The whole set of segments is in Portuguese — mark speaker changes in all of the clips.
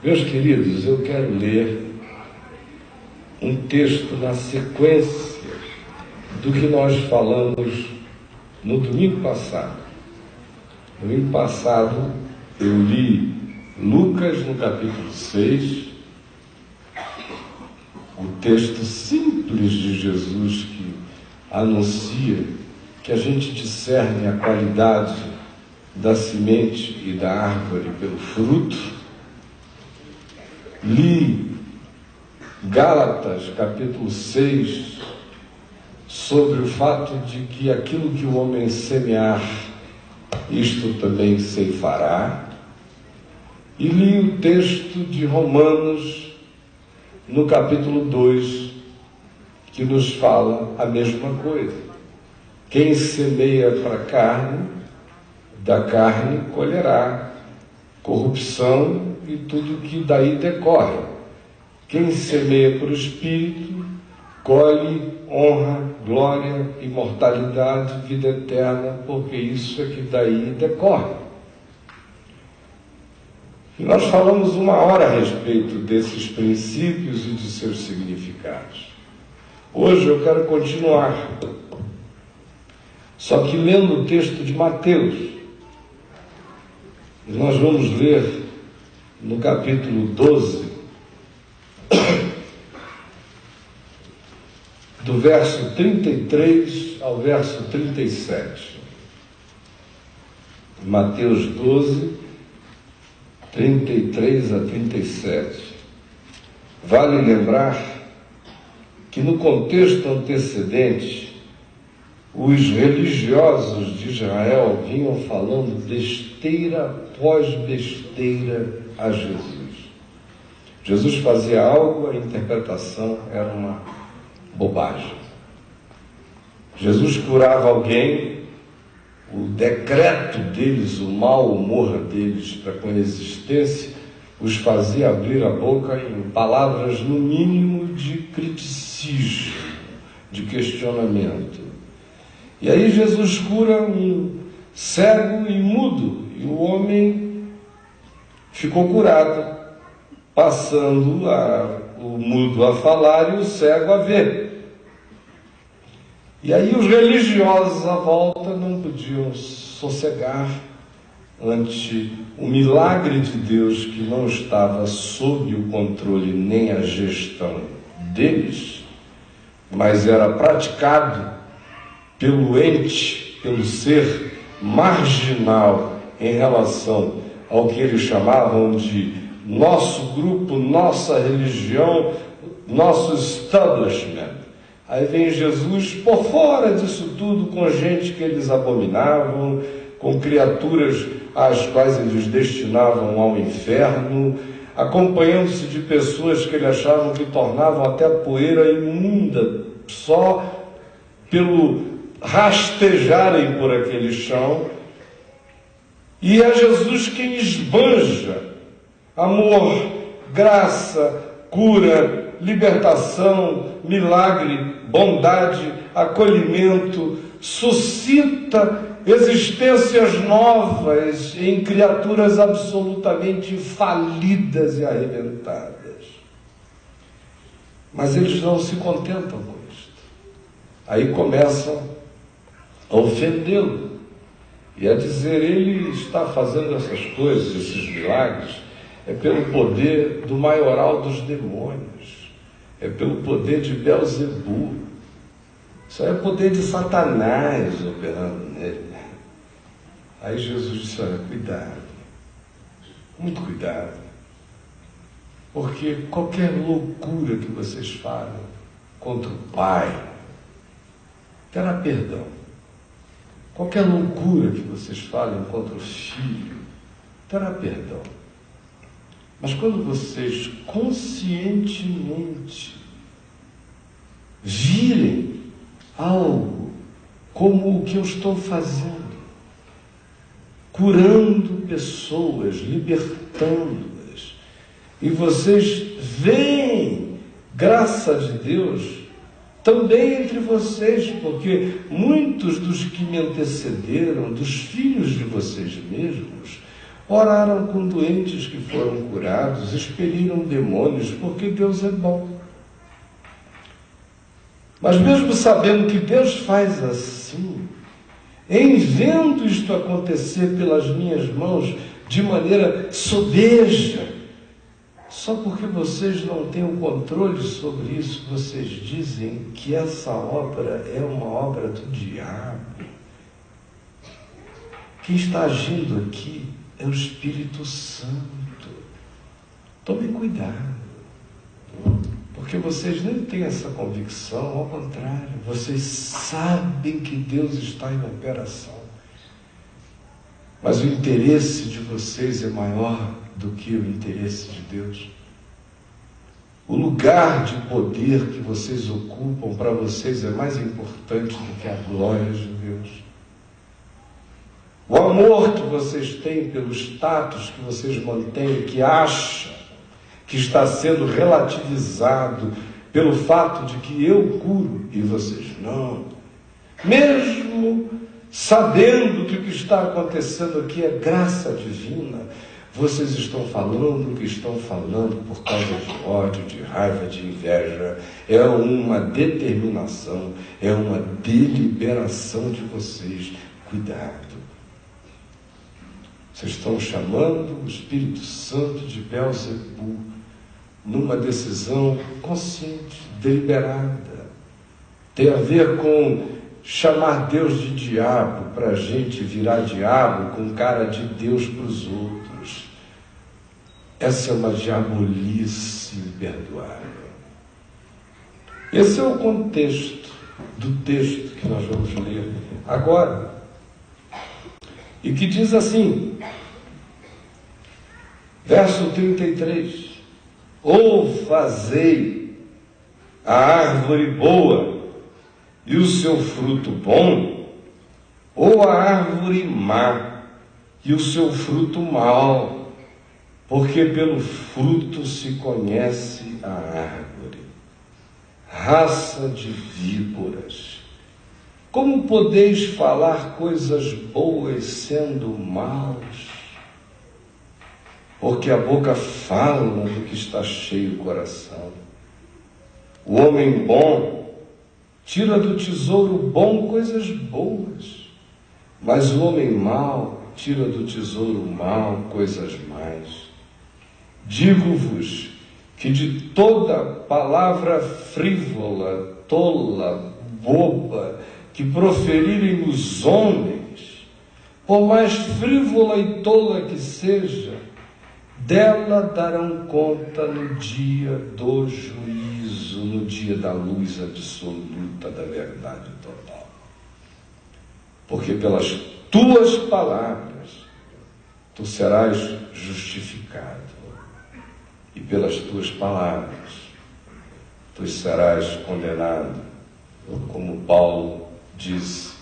Speaker 1: Meus queridos, eu quero ler um texto na sequência do que nós falamos no domingo passado. No domingo passado eu li Lucas no capítulo 6, o texto simples de Jesus que anuncia que a gente discerne a qualidade da semente e da árvore pelo fruto. Li Gálatas, capítulo 6, sobre o fato de que aquilo que o homem semear, isto também ceifará. E li o texto de Romanos, no capítulo 2, que nos fala a mesma coisa. Quem semeia para a carne, da carne colherá corrupção e tudo que daí decorre. Quem semeia para o Espírito, colhe honra, glória, imortalidade, vida eterna, porque isso é que daí decorre. E nós falamos 1 hora a respeito desses princípios e de seus significados. Hoje eu quero continuar, só que lendo o texto de Mateus. Nós vamos ler no capítulo 12, do verso 33 ao verso 37. Mateus 12, 33 a 37. Vale lembrar que no contexto antecedente, os religiosos de Israel vinham falando besteira após besteira a Jesus. Jesus fazia algo, a interpretação era uma bobagem. Jesus curava alguém, o decreto deles, o mau humor deles para com a existência, os fazia abrir a boca em palavras, no mínimo, de criticismo, de questionamento. E aí Jesus cura um cego e mudo, e o homem ficou curado, passando o mudo a falar e o cego a ver. E aí os religiosos à volta não podiam sossegar ante o milagre de Deus que não estava sob o controle nem a gestão deles, mas era praticado pelo ente, pelo ser marginal em relação ao que eles chamavam de nosso grupo, nossa religião, nosso establishment. Aí vem Jesus por fora disso tudo, com gente que eles abominavam, com criaturas às quais eles destinavam ao inferno, acompanhando-se de pessoas que ele achavam que tornavam até a poeira imunda, só pelo rastejarem por aquele chão. E é Jesus quem esbanja amor, graça, cura, libertação, milagre, bondade, acolhimento, suscita existências novas em criaturas absolutamente falidas e arrebentadas. Mas eles não se contentam com isto. Aí começam a ofendê-lo e a dizer: ele está fazendo essas coisas, esses milagres, é pelo poder do maioral dos demônios, é pelo poder de Belzebu, isso é poder de Satanás operando nele. Aí Jesus disse: olha, cuidado, muito cuidado, porque qualquer loucura que vocês falem contra o Pai terá perdão. Qualquer loucura que vocês falem contra o Filho terá perdão. Mas quando vocês conscientemente virem algo como o que eu estou fazendo, curando pessoas, libertando-as, e vocês veem graça de Deus também entre vocês, porque muitos dos que me antecederam, dos filhos de vocês mesmos, oraram com doentes que foram curados, expeliram demônios, porque Deus é bom. Mas mesmo sabendo que Deus faz assim, em vendo isto acontecer pelas minhas mãos de maneira sobeja, só porque vocês não têm o controle sobre isso, vocês dizem que essa obra é uma obra do diabo. Quem está agindo aqui é o Espírito Santo. Tome cuidado, porque vocês nem têm essa convicção, ao contrário, vocês sabem que Deus está em operação. Mas o interesse de vocês é maior do que o interesse de Deus. O lugar de poder que vocês ocupam para vocês é mais importante do que a glória de Deus. O amor que vocês têm pelo status que vocês mantêm, que acham que está sendo relativizado pelo fato de que eu curo e vocês não. Mesmo sabendo que o que está acontecendo aqui é graça divina, vocês estão falando o que estão falando por causa de ódio, de raiva, de inveja. É uma determinação, é uma deliberação de vocês. Cuidado. Vocês estão chamando o Espírito Santo de Beelzebu numa decisão consciente, deliberada. Tem a ver com chamar Deus de diabo para a gente virar diabo com cara de Deus para os outros. Essa é uma diabolice imperdoável. Esse é o contexto do texto que nós vamos ler agora. E que diz assim, verso 33, ou fazei a árvore boa e o seu fruto bom, ou a árvore má e o seu fruto mau, porque pelo fruto se conhece a árvore. Raça de víboras, como podeis falar coisas boas sendo maus? Porque a boca fala do que está cheio o coração. O homem bom tira do tesouro bom coisas boas, mas o homem mau tira do tesouro mau coisas más. Digo-vos que de toda palavra frívola, tola, boba, que proferirem os homens, por mais frívola e tola que seja, dela darão conta no dia do juízo, no dia da luz absoluta da verdade total. Porque pelas tuas palavras tu serás justificado, e pelas tuas palavras tu serás condenado, como Paulo diz: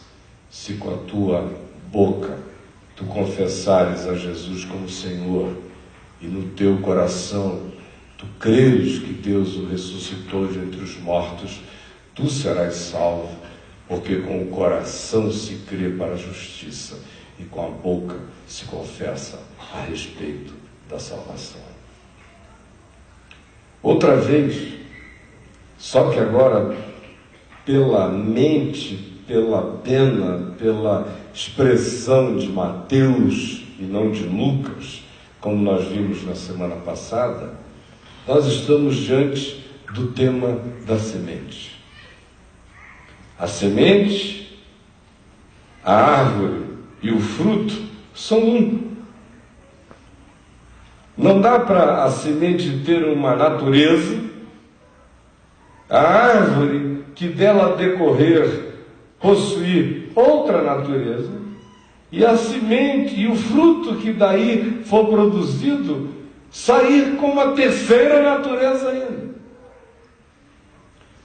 Speaker 1: se com a tua boca tu confessares a Jesus como Senhor e no teu coração tu creres que Deus o ressuscitou de entre os mortos, tu serás salvo, porque com o coração se crê para a justiça e com a boca se confessa a respeito da salvação. Outra vez, só que agora pela mente, pela pena, pela expressão de Mateus e não de Lucas, como nós vimos na semana passada, nós estamos diante do tema da semente. A semente, a árvore e o fruto são um. Não dá para a semente ter uma natureza, a árvore que dela decorrer possuir outra natureza, e a semente e o fruto que daí for produzido sair com uma terceira natureza ainda.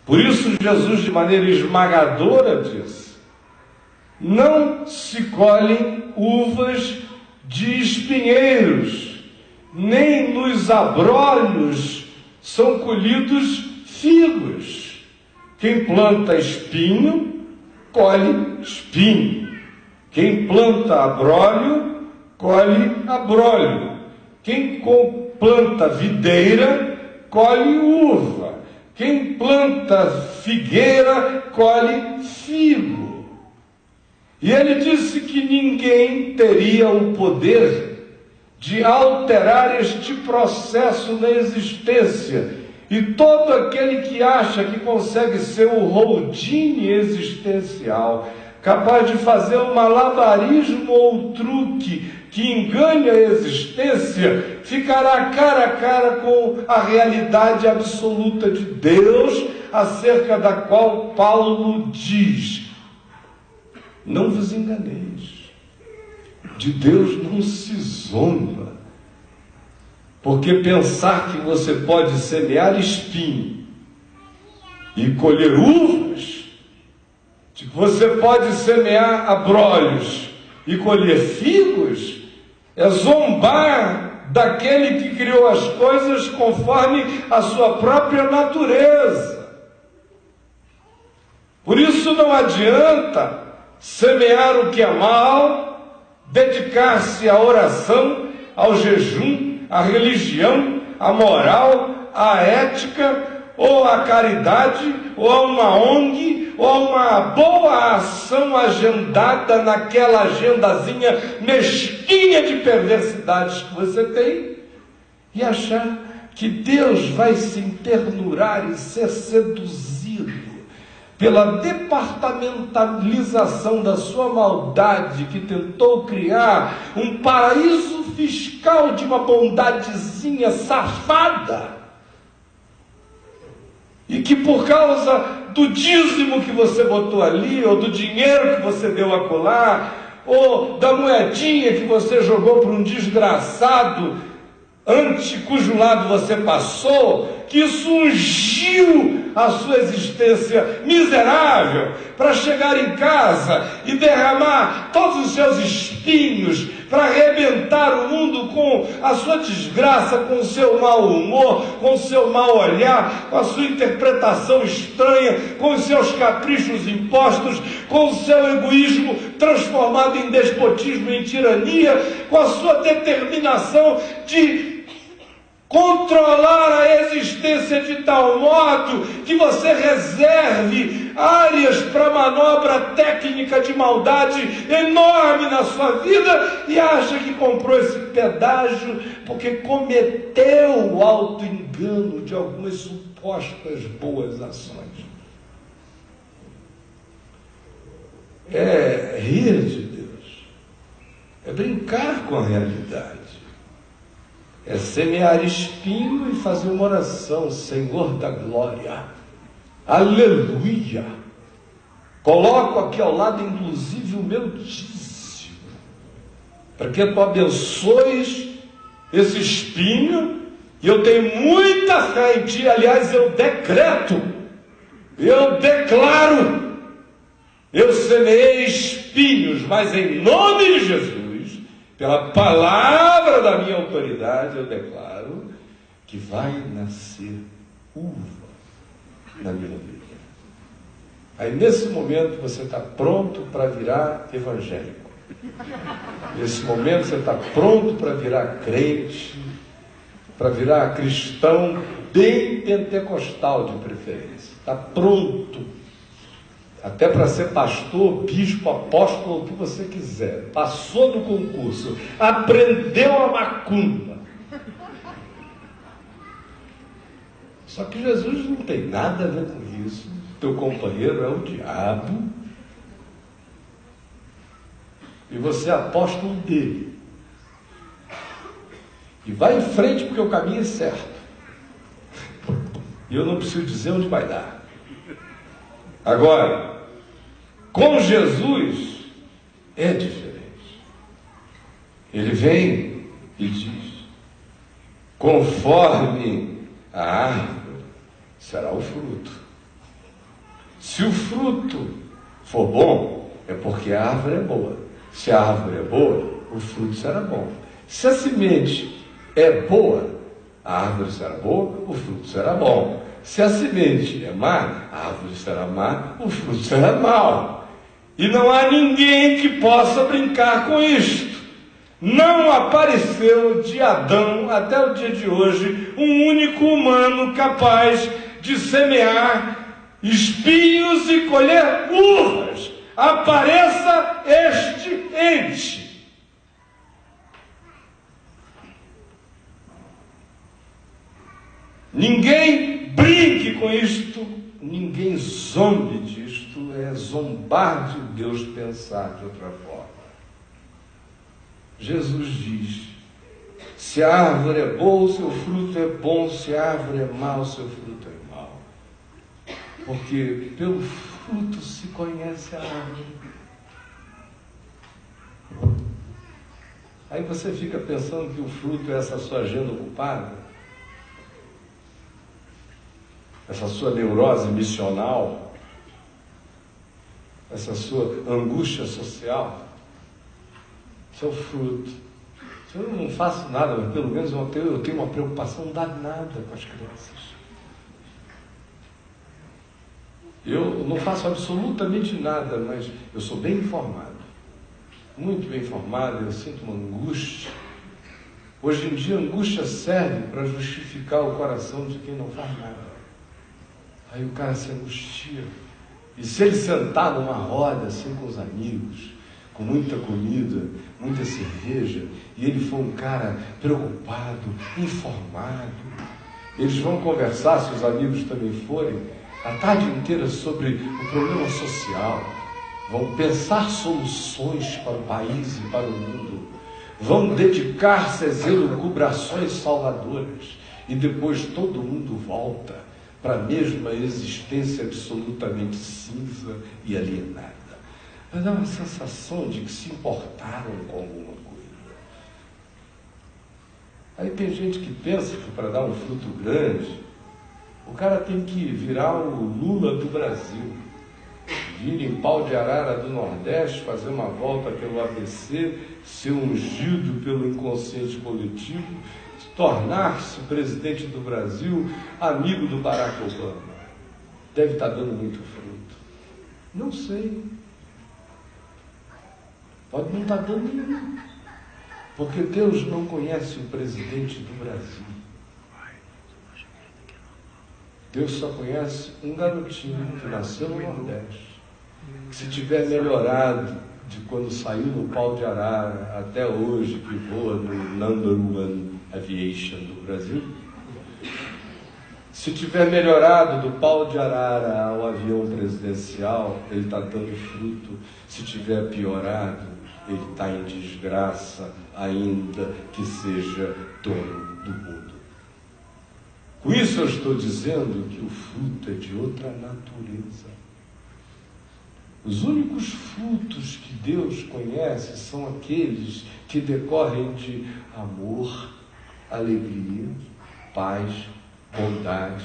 Speaker 1: Por isso Jesus, de maneira esmagadora, diz: não se colhem uvas de espinheiros, nem nos abrolhos são colhidos figos. Quem planta espinho, colhe espinho. Quem planta abrolho, colhe abrolho. Quem planta videira, colhe uva. Quem planta figueira, colhe figo. E ele disse que ninguém teria o poder de alterar este processo na existência. E todo aquele que acha que consegue ser o Houdini existencial, capaz de fazer um malabarismo ou truque que engane a existência, ficará cara a cara com a realidade absoluta de Deus, acerca da qual Paulo diz: não vos enganeis, de Deus não se zomba, porque pensar que você pode semear espinho e colher uvas, de que você pode semear abrolhos e colher figos, é zombar daquele que criou as coisas conforme a sua própria natureza. Por isso não adianta semear o que é mal, dedicar-se à oração, ao jejum, à religião, à moral, à ética, ou à caridade, ou a uma ONG, ou a uma boa ação agendada naquela agendazinha mesquinha de perversidades que você tem, e achar que Deus vai se internurar e ser seduzido pela departamentalização da sua maldade, que tentou criar um paraíso fiscal de uma bondadezinha safada, e que por causa do dízimo que você botou ali, ou do dinheiro que você deu acolá, ou da moedinha que você jogou para um desgraçado ante cujo lado você passou, que isso ungiu a sua existência miserável para chegar em casa e derramar todos os seus espinhos, para arrebentar o mundo com a sua desgraça, com o seu mau humor, com o seu mau olhar, com a sua interpretação estranha, com os seus caprichos impostos, com o seu egoísmo transformado em despotismo e em tirania, com a sua determinação de controlar a existência de tal modo que você reserve áreas para manobra técnica de maldade enorme na sua vida e acha que comprou esse pedágio porque cometeu o auto-engano de algumas supostas boas ações. É rir de Deus, é brincar com a realidade. É semear espinho e fazer uma oração: Senhor da glória, aleluia. Coloco aqui ao lado, inclusive, o meu dízimo, para que tu abençoes esse espinho, e eu tenho muita fé em ti. Aliás, eu decreto, eu declaro, eu semeei espinhos, mas em nome de Jesus, pela palavra da minha autoridade, eu declaro que vai nascer uva na minha vida. Aí nesse momento você está pronto para virar evangélico. Nesse momento você está pronto para virar crente, para virar cristão bem pentecostal de preferência. Está pronto. Até para ser pastor, bispo, apóstolo, o que você quiser. Passou no concurso, aprendeu a macumba. Só que Jesus não tem nada a ver com isso. Teu companheiro é o diabo. E você é apóstolo dele. E vai em frente porque o caminho é certo. E eu não preciso dizer onde vai dar. Agora, com Jesus é diferente. Ele vem e diz: conforme a árvore será o fruto. Se o fruto for bom, é porque a árvore é boa. Se a árvore é boa, o fruto será bom. Se a semente é boa, a árvore será boa, o fruto será bom. Se a semente é má, a árvore será má, o fruto será mau. E não há ninguém que possa brincar com isto. Não apareceu de Adão até o dia de hoje um único humano capaz de semear espinhos e colher uvas. Apareça este ente. Ninguém brinque com isto, ninguém zombe disto, é zombar de Deus pensar de outra forma. Jesus diz: se a árvore é boa, o seu fruto é bom, se a árvore é má, o seu fruto é mau. Porque pelo fruto se conhece a árvore. Aí você fica pensando que o fruto é essa sua agenda ocupada, essa sua neurose missional, essa sua angústia social. Isso é o fruto. Eu não faço nada, mas pelo menos eu tenho uma preocupação danada com as crianças. Eu não faço absolutamente nada, mas eu sou bem informado. Muito bem informado, eu sinto uma angústia. Hoje em dia a angústia serve para justificar o coração de quem não faz nada. Aí o cara se angustia. E se ele sentar numa roda assim com os amigos, com muita comida, muita cerveja, e ele for um cara preocupado, informado, eles vão conversar, se os amigos também forem, a tarde inteira sobre o problema social, vão pensar soluções para o país e para o mundo, vão dedicar-se às elucubrações salvadoras, e depois todo mundo volta para a mesma existência absolutamente cinza e alienada. Mas dá uma sensação de que se importaram com alguma coisa. Aí tem gente que pensa que para dar um fruto grande, o cara tem que virar o Lula do Brasil, vir em Pau de Arara do Nordeste, fazer uma volta pelo ABC, ser ungido pelo inconsciente coletivo, tornar-se presidente do Brasil, amigo do Barack Obama. Deve estar dando muito fruto. Não sei. Pode não estar dando nenhum. Porque Deus não conhece o presidente do Brasil. Deus só conhece um garotinho que nasceu no Nordeste, que se tiver melhorado de quando saiu no Pau de Arara até hoje, que voa no #1 Aviation do Brasil, se tiver melhorado do Pau de Arara ao avião presidencial, ele está dando fruto. Se tiver piorado, ele está em desgraça, ainda que seja dono do mundo. Com isso eu estou dizendo que o fruto é de outra natureza. Os únicos frutos que Deus conhece são aqueles que decorrem de amor, alegria, paz, bondade,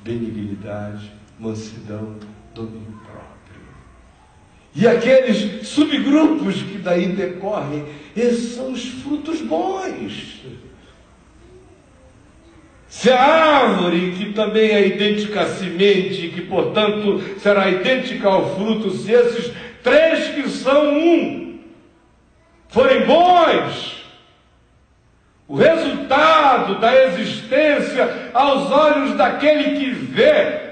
Speaker 1: benignidade, mansidão, domínio próprio. E aqueles subgrupos que daí decorrem, esses são os frutos bons. Se a árvore, que também é idêntica à semente, que portanto será idêntica ao fruto, se esses três que são um forem bons, o resultado da existência aos olhos daquele que vê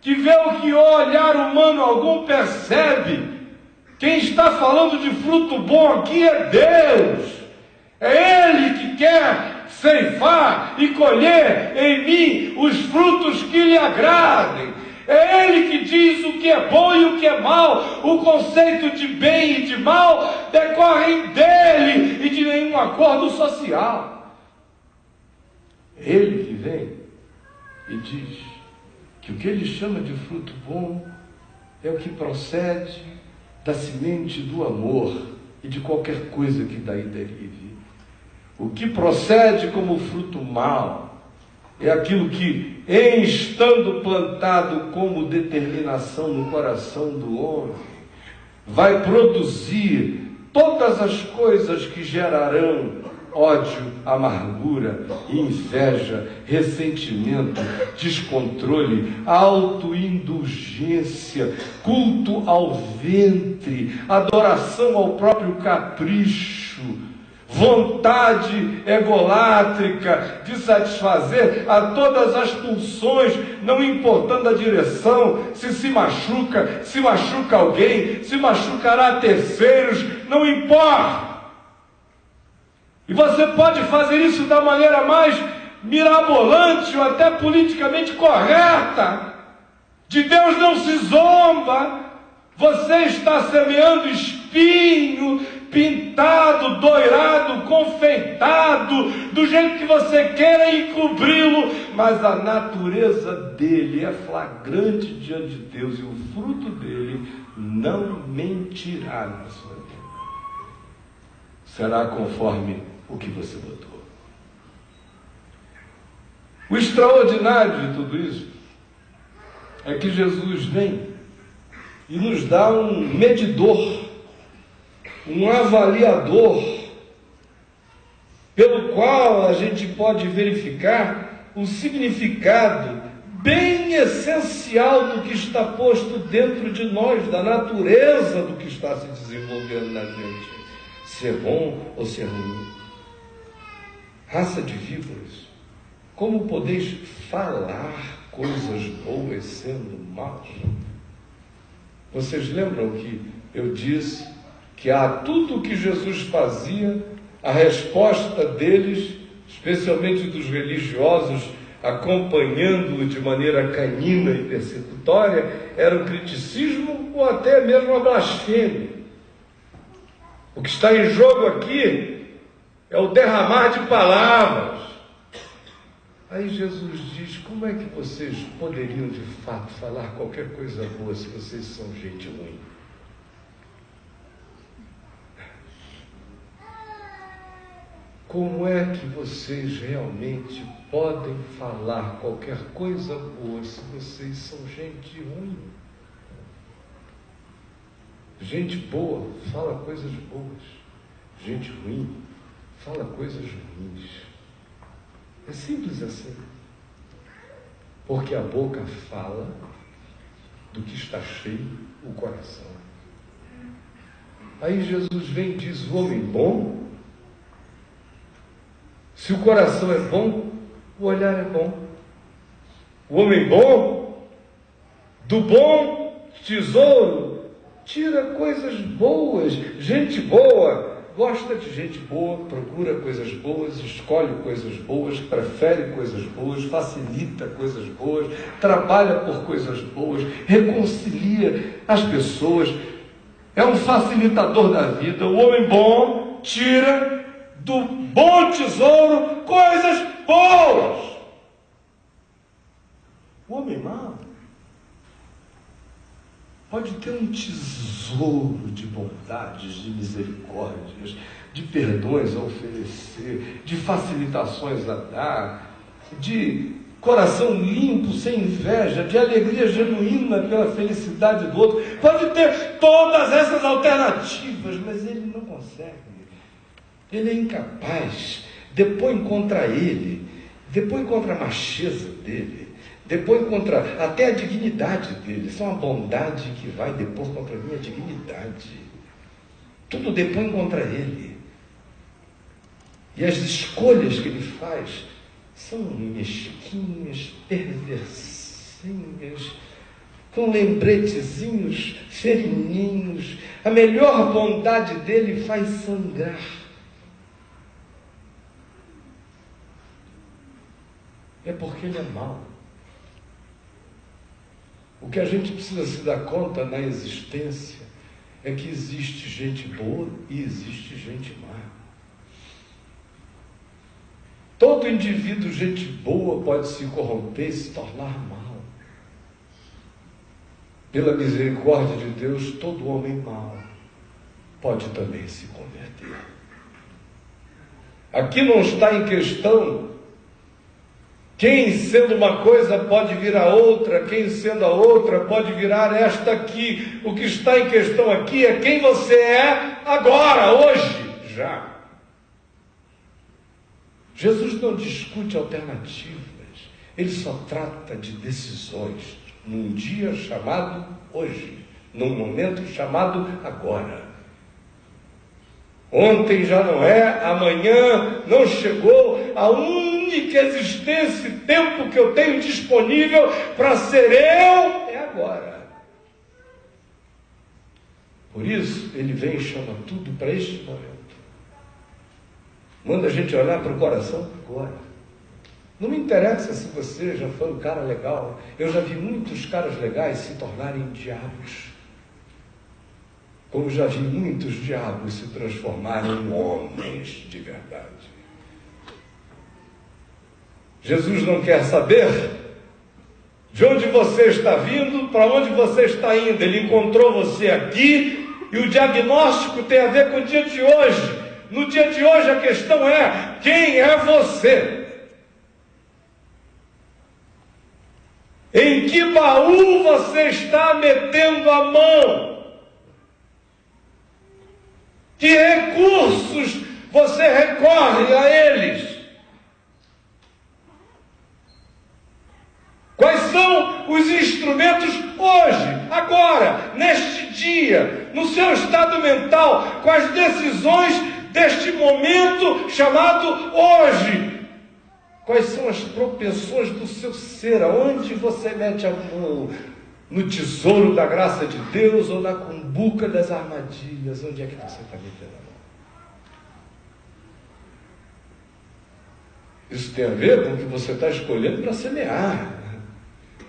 Speaker 1: o que o olhar humano algum percebe. Quem está falando de fruto bom aqui é Deus. É Ele que quer ceifar e colher em mim os frutos que lhe agradem. É Ele que diz o que é bom e o que é mal. O conceito de bem e de mal decorrem dele e de nenhum acordo social. É Ele que vem e diz que o que ele chama de fruto bom é o que procede da semente do amor e de qualquer coisa que daí derive. O que procede como fruto mau é aquilo que, em estando plantado como determinação no coração do homem, vai produzir todas as coisas que gerarão ódio, amargura, inveja, ressentimento, descontrole, autoindulgência, culto ao ventre, adoração ao próprio capricho, vontade egolátrica de satisfazer a todas as pulsões, não importando a direção, se machuca alguém, se machucará terceiros, não importa. E você pode fazer isso da maneira mais mirabolante ou até politicamente correta. De Deus não se zomba. Você está semeando espinho, pintado, doirado, confeitado, do jeito que você queira encobri-lo, mas a natureza dele é flagrante diante de Deus e o fruto dele não mentirá na sua vida. Será conforme o que você botou. O extraordinário de tudo isso é que Jesus vem e nos dá um medidor, um avaliador, pelo qual a gente pode verificar o significado bem essencial do que está posto dentro de nós, da natureza do que está se desenvolvendo na gente, se é bom ou se é ruim. Raça de víboras, como podeis falar coisas boas sendo maus? Vocês lembram que eu disse que a tudo que Jesus fazia, a resposta deles, especialmente dos religiosos, acompanhando-o de maneira canina e persecutória, era o criticismo ou até mesmo a blasfêmia. O que está em jogo aqui é o derramar de palavras. Aí Jesus diz: como é que vocês poderiam de fato falar qualquer coisa boa se vocês são gente ruim? Como é que vocês realmente podem falar qualquer coisa boa se vocês são gente ruim? Gente boa fala coisas boas. Gente ruim fala coisas ruins. É simples assim. Porque a boca fala do que está cheio o coração. Aí Jesus vem e diz: o homem bom, se o coração é bom, o olhar é bom. O homem bom, do bom tesouro, tira coisas boas. Gente boa gosta de gente boa, procura coisas boas, escolhe coisas boas, prefere coisas boas, facilita coisas boas, trabalha por coisas boas, reconcilia as pessoas, é um facilitador da vida. O homem bom tira do bom tesouro coisas boas. O homem mau pode ter um tesouro de bondades, de misericórdias, de perdões a oferecer, de facilitações a dar, de coração limpo, sem inveja, de alegria genuína pela felicidade do outro. Pode ter todas essas alternativas, mas ele não consegue. Ele é incapaz. Depõe contra ele, depõe contra a macheza dele, depõe contra até a dignidade dele. Isso é uma bondade que vai depor contra a minha dignidade. Tudo depõe contra ele. E as escolhas que ele faz são mesquinhas, perversinhas, com lembretezinhos ferininhos. A melhor bondade dele faz sangrar. É porque ele é mau. O que a gente precisa se dar conta na existência é que existe gente boa e existe gente má. Todo indivíduo, gente boa, pode se corromper e se tornar mau. Pela misericórdia de Deus, todo homem mau pode também se converter. Aqui não está em questão quem sendo uma coisa pode virar outra, quem sendo a outra pode virar esta aqui. O que está em questão aqui é quem você é agora, hoje, já. Jesus não discute alternativas, ele só trata de decisões, num dia chamado hoje, num momento chamado agora. Ontem já não é, amanhã não chegou, a única existência e tempo que eu tenho disponível para ser eu é agora. Por isso, ele vem e chama tudo para este momento. Manda a gente olhar para o coração agora. Não me interessa se você já foi um cara legal. Eu já vi muitos caras legais se tornarem diabos. Como já vi muitos diabos se transformarem em homens de verdade. Jesus não quer saber de onde você está vindo, para onde você está indo. Ele encontrou você aqui e o diagnóstico tem a ver com o dia de hoje. No dia de hoje a questão é: quem é você? Em que baú você está metendo a mão? Que recursos você recorre a eles? Quais são os instrumentos hoje, agora, neste dia, no seu estado mental, com as decisões deste momento chamado hoje? Quais são as propensões do seu ser? Aonde você mete a mão? No tesouro da graça de Deus ou na cumbuca das armadilhas? Onde é que você está metendo a mão? Isso tem a ver com o que você está escolhendo para semear.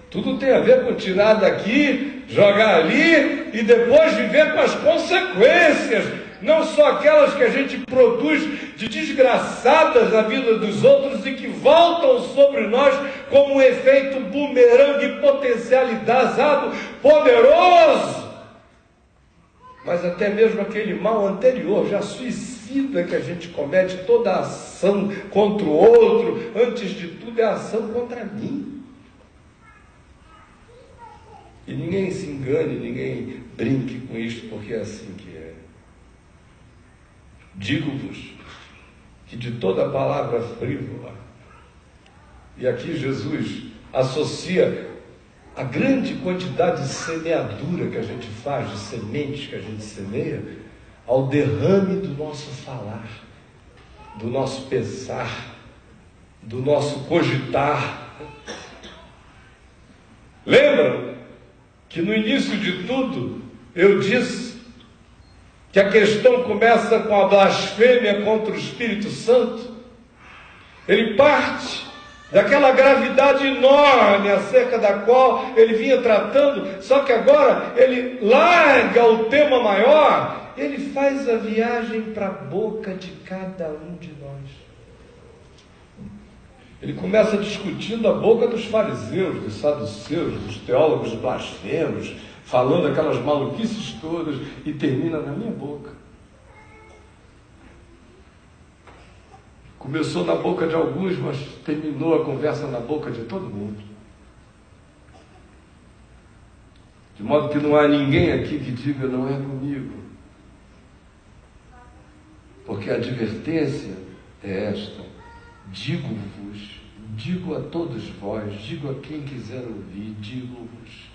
Speaker 1: Tudo tem a ver com tirar daqui, jogar ali e depois viver com as consequências. Não só aquelas que a gente produz de desgraçadas na vida dos outros e que voltam sobre nós como um efeito bumerangue potencializado, poderoso. Mas até mesmo aquele mal anterior, já suicida, que a gente comete, toda a ação contra o outro, antes de tudo é a ação contra mim. E ninguém se engane, ninguém brinque com isso, porque é assim que é. Digo-vos que de toda palavra frívola, e aqui Jesus associa a grande quantidade de semeadura que a gente faz, de sementes que a gente semeia, ao derrame do nosso falar, do nosso pensar, do nosso cogitar. Lembram que no início de tudo eu disse que a questão começa com a blasfêmia contra o Espírito Santo? Ele parte daquela gravidade enorme acerca da qual ele vinha tratando, só que agora ele larga o tema maior, ele faz a viagem para a boca de cada um de nós. Ele começa discutindo a boca dos fariseus, dos saduceus, dos teólogos blasfemos, falando aquelas maluquices todas, e termina na minha boca. Começou na boca de alguns, mas terminou a conversa na boca de todo mundo. De modo que não há ninguém aqui que diga: não é comigo. Porque a advertência é esta: digo-vos, digo a todos vós, digo a quem quiser ouvir, digo-vos,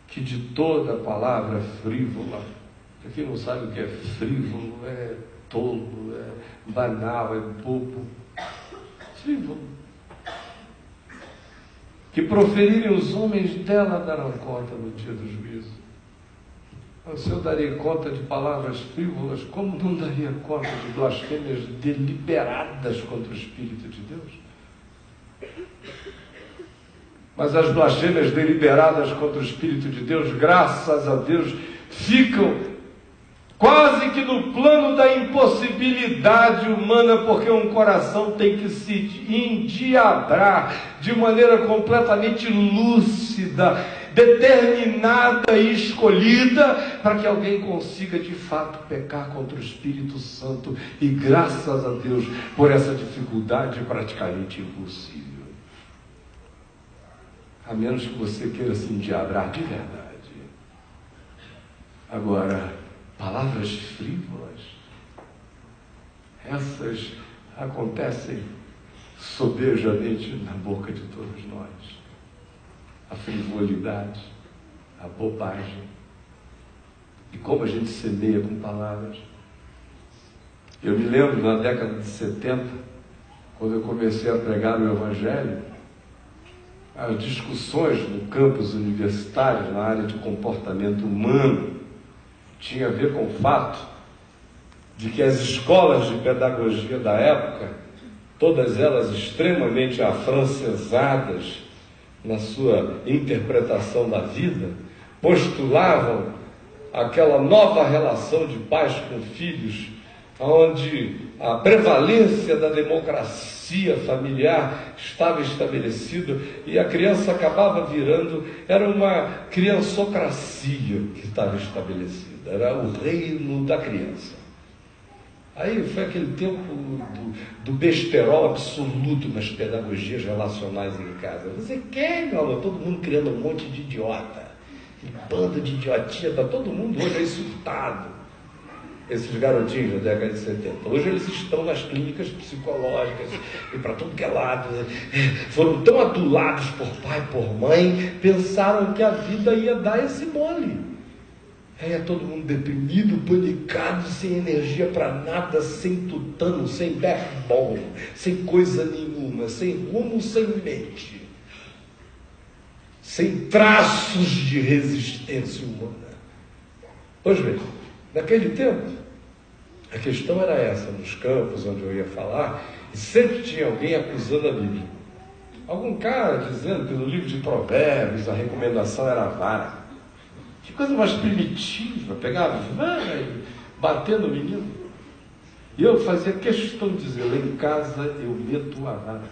Speaker 1: que de toda palavra frívola, para quem não sabe o que é frívolo, é tolo, é banal, é bobo, frívolo, que proferirem os homens, dela darão conta no dia do juízo. Se eu darei conta de palavras frívolas, como não daria conta de blasfêmias deliberadas contra o Espírito de Deus? Mas as blasfêmias deliberadas contra o Espírito de Deus, graças a Deus, ficam quase que no plano da impossibilidade humana, porque um coração tem que se endiabrar de maneira completamente lúcida, determinada e escolhida, para que alguém consiga de fato pecar contra o Espírito Santo, e graças a Deus por essa dificuldade praticamente impossível. A menos que você queira se endiabrar de verdade. Agora, palavras frívolas, essas acontecem sobejamente na boca de todos nós. A frivolidade, a bobagem. E como a gente semeia com palavras. Eu me lembro, na década de 70, quando eu comecei a pregar o Evangelho, as discussões no campus universitário, na área de comportamento humano, tinha a ver com o fato de que as escolas de pedagogia da época, todas elas extremamente afrancesadas na sua interpretação da vida, postulavam aquela nova relação de pais com filhos, onde a prevalência da democracia familiar estava estabelecida e a criança acabava virando, era uma criançocracia que estava estabelecida, era o reino da criança. Aí foi aquele tempo do besterol absoluto nas pedagogias relacionais em casa. Você quer, meu amor? Todo mundo criando um monte de idiota, um bando de idiotia, está todo mundo hoje aí surtado. Esses garotinhos da década de 70. Hoje eles estão nas clínicas psicológicas e para tudo que é lado. Foram tão adulados por pai, por mãe, pensaram que a vida ia dar esse mole. Aí é todo mundo deprimido, panicado, sem energia para nada, sem tutano, sem backbone, sem coisa nenhuma, sem rumo, sem mente, sem traços de resistência humana. Pois bem, naquele tempo, a questão era essa, nos campos onde eu ia falar, e sempre tinha alguém acusando a Bíblia. Algum cara dizendo, pelo livro de Provérbios, a recomendação era a vara. Que coisa mais primitiva, pegava vara e bater no menino. E eu fazia questão de dizer, lá em casa eu meto a vara.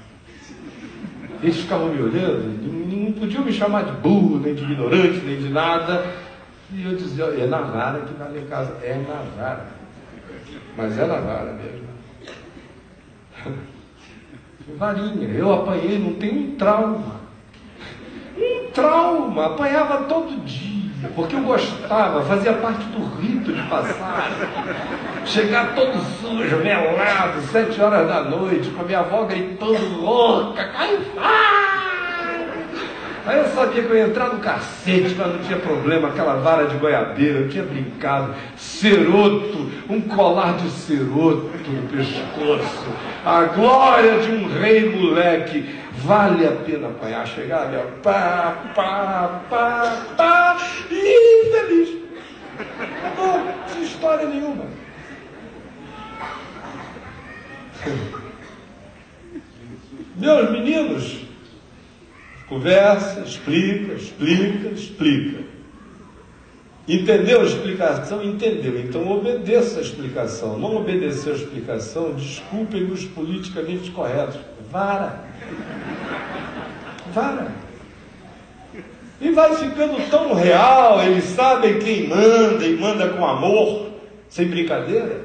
Speaker 1: Eles ficavam me olhando, não podiam me chamar de burro, nem de ignorante, nem de nada. E eu dizia, é na vara que vai lá em casa. É na vara. Mas é na vara mesmo. Varinha. Eu apanhei, não tem um trauma. Um trauma. Apanhava todo dia. Porque eu gostava, fazia parte do rito de passar. Chegar todo sujo, melado, 7 horas da noite, com a minha avó gritando louca. Cai fora! Aí eu sabia que eu ia entrar no cacete, mas não tinha problema, aquela vara de goiabeira, eu tinha brincado, ceroto, um colar de ceroto no pescoço, a glória de um rei moleque, vale a pena apanhar, chegar ali, ó, e feliz. Não, sem história nenhuma. Meus meninos, conversa, explica. Entendeu a explicação? Entendeu. Então obedeça a explicação. Não obedeceu a explicação, desculpem os politicamente corretos. Vara. E vai ficando tão real, eles sabem quem manda e manda com amor, sem brincadeira,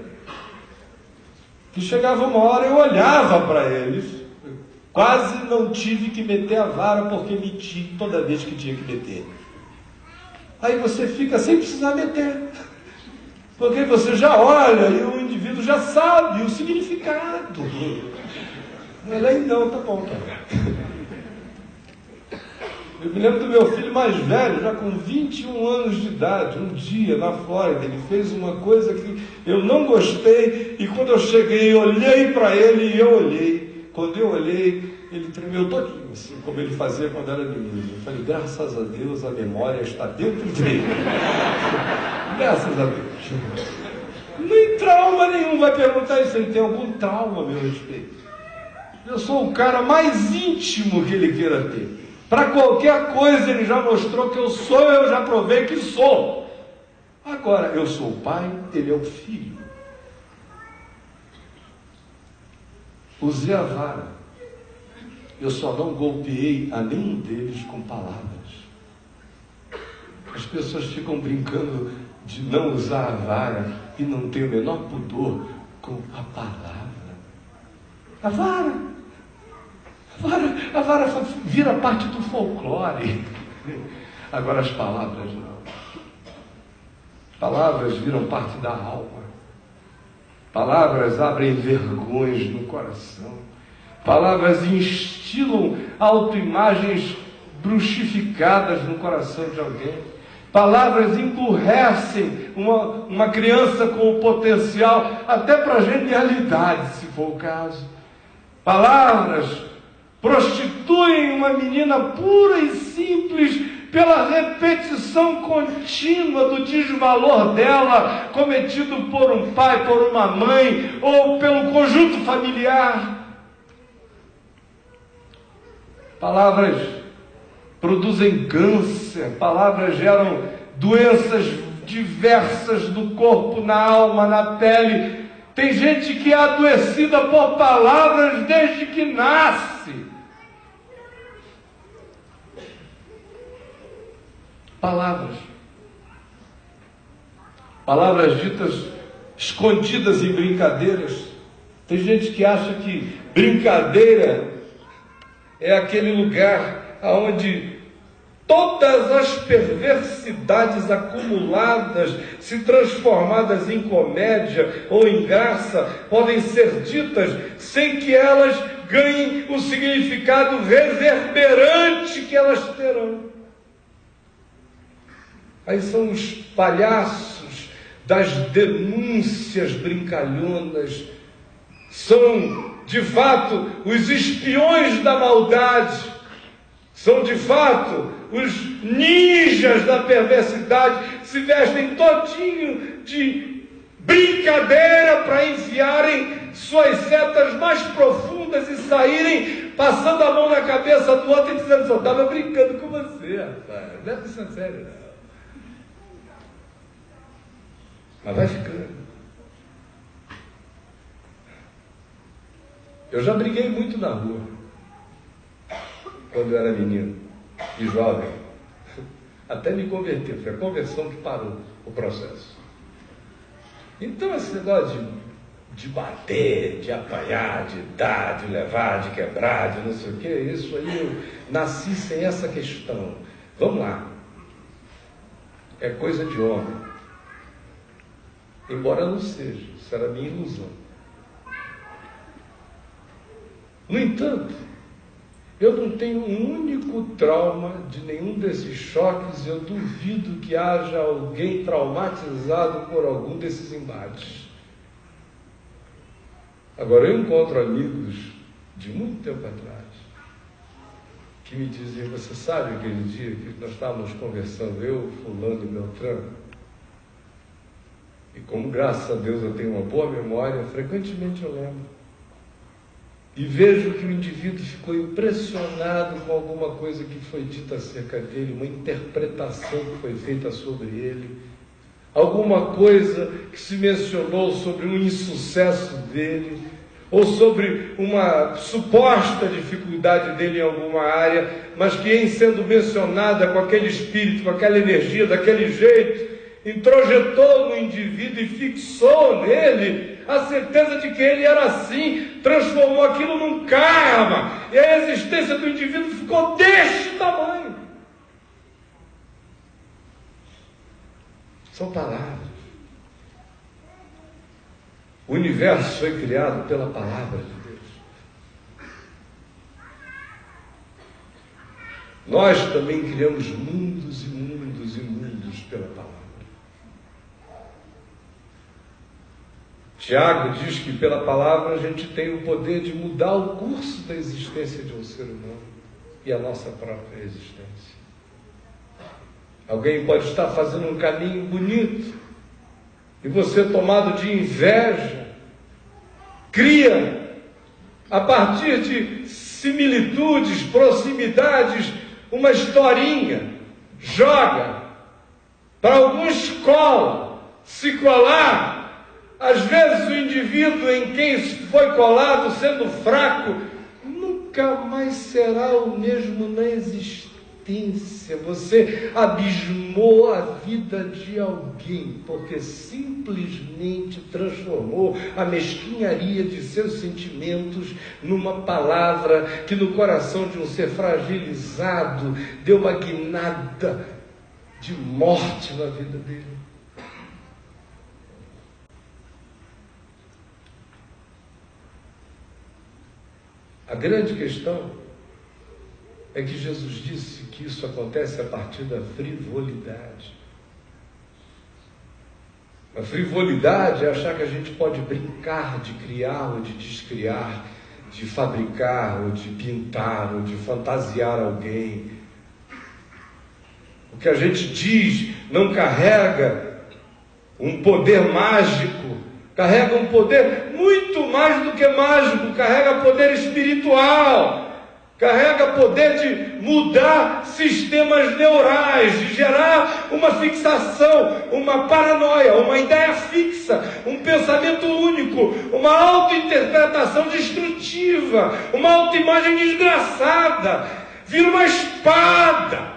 Speaker 1: que chegava uma hora eu olhava para eles. Quase não tive que meter a vara porque meti toda vez que tinha que meter. Aí você fica sem precisar meter. Porque você já olha e o indivíduo já sabe o significado. Não é lei não, tá bom. Eu me lembro do meu filho mais velho, já com 21 anos de idade, um dia na Flórida, ele fez uma coisa que eu não gostei, e quando eu cheguei, eu olhei para ele e eu olhei. Quando eu olhei, ele tremeu todinho, assim, como ele fazia quando era menino. Eu falei, graças a Deus, a memória está dentro dele. Graças a Deus. Nem trauma nenhum. Vai perguntar se ele tem algum trauma a meu respeito. Eu sou o cara mais íntimo que ele queira ter. Para qualquer coisa ele já mostrou que eu já provei que sou. Agora, eu sou o pai, ele é o filho. Usei a vara. Eu só não golpeei a nenhum deles com palavras. As pessoas ficam brincando de não usar a vara e não ter o menor pudor com a palavra. A vara vira parte do folclore. Agora as palavras não. Palavras viram parte da alma. Palavras abrem vergões no coração. Palavras instilam autoimagens bruxificadas no coração de alguém. Palavras emburrecem uma criança com potencial, até para genialidade, se for o caso. Palavras prostituem uma menina pura e simples pela repetição contínua do desvalor dela, cometido por um pai, por uma mãe, ou pelo conjunto familiar. Palavras produzem câncer, palavras geram doenças diversas do corpo, na alma, na pele. Tem gente que é adoecida por palavras desde que nasce. Palavras ditas escondidas em brincadeiras. Tem gente que acha que brincadeira é aquele lugar onde todas as perversidades acumuladas, se transformadas em comédia ou em graça, podem ser ditas sem que elas ganhem o significado reverberante que elas terão. Aí são os palhaços das denúncias brincalhonas, são de fato os espiões da maldade, são de fato os ninjas da perversidade, se vestem todinho de brincadeira para enfiarem suas setas mais profundas e saírem passando a mão na cabeça do outro e dizendo: só estava brincando com você, rapaz, não é isso sério não. Mas vai ficando. Eu já briguei muito na rua, quando eu era menino e jovem, até me converter. Foi a conversão que parou o processo. Então esse negócio de bater, de apanhar, de dar, de levar, de quebrar, de não sei o que, isso aí eu nasci sem essa questão. Vamos lá. É coisa de homem. Embora não seja, isso era a minha ilusão. No entanto, eu não tenho um único trauma de nenhum desses choques, e eu duvido que haja alguém traumatizado por algum desses embates. Agora, eu encontro amigos de muito tempo atrás que me diziam: você sabe aquele dia que nós estávamos conversando, eu, fulano e Beltrano? E como, graças a Deus, eu tenho uma boa memória, frequentemente eu lembro. E vejo que o indivíduo ficou impressionado com alguma coisa que foi dita acerca dele, uma interpretação que foi feita sobre ele, alguma coisa que se mencionou sobre um insucesso dele, ou sobre uma suposta dificuldade dele em alguma área, mas que, em sendo mencionada com aquele espírito, com aquela energia, daquele jeito, introjetou no indivíduo e fixou nele a certeza de que ele era assim, transformou aquilo num karma, e a existência do indivíduo ficou deste tamanho. São palavras. O universo foi criado pela palavra de Deus. Nós também criamos mundos e mundos e mundos pela palavra. Tiago diz que pela palavra a gente tem o poder de mudar o curso da existência de um ser humano e a nossa própria existência. Alguém pode estar fazendo um caminho bonito e você, tomado de inveja, cria, a partir de similitudes, proximidades, uma historinha, joga, para alguns cola, se colar. Às vezes o indivíduo em quem foi colado, sendo fraco, nunca mais será o mesmo na existência. Você abismou a vida de alguém, porque simplesmente transformou a mesquinharia de seus sentimentos numa palavra que no coração de um ser fragilizado deu uma guinada de morte na vida dele. A grande questão é que Jesus disse que isso acontece a partir da frivolidade. A frivolidade é achar que a gente pode brincar de criar ou de descriar, de fabricar ou de pintar ou de fantasiar alguém. O que a gente diz não carrega um poder mágico, carrega um poder muito mais do que mágico, carrega poder espiritual. Carrega poder de mudar sistemas neurais, de gerar uma fixação, uma paranoia, uma ideia fixa, um pensamento único, uma autointerpretação destrutiva, uma autoimagem desgraçada. Vira uma espada.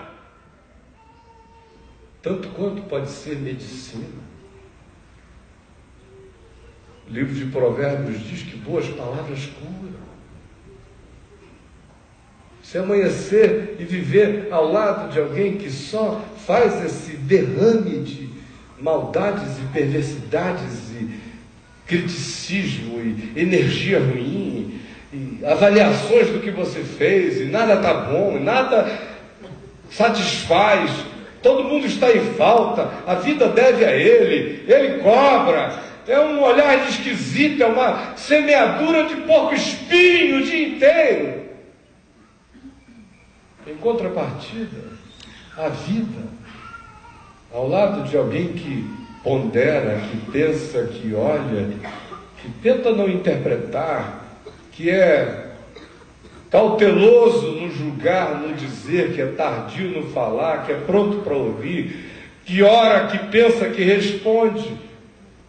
Speaker 1: Tanto quanto pode ser medicina. O livro de Provérbios diz que boas palavras curam. Se amanhecer e viver ao lado de alguém que só faz esse derrame de maldades e perversidades e criticismo e energia ruim e avaliações do que você fez e nada está bom, e nada satisfaz, todo mundo está em falta, a vida deve a ele cobra, é um olhar esquisito, é uma semeadura de porco espinho o dia inteiro. Em contrapartida, a vida, ao lado de alguém que pondera, que pensa, que olha, que tenta não interpretar, que é cauteloso no julgar, no dizer, que é tardio no falar, que é pronto para ouvir, que ora, que pensa, que responde,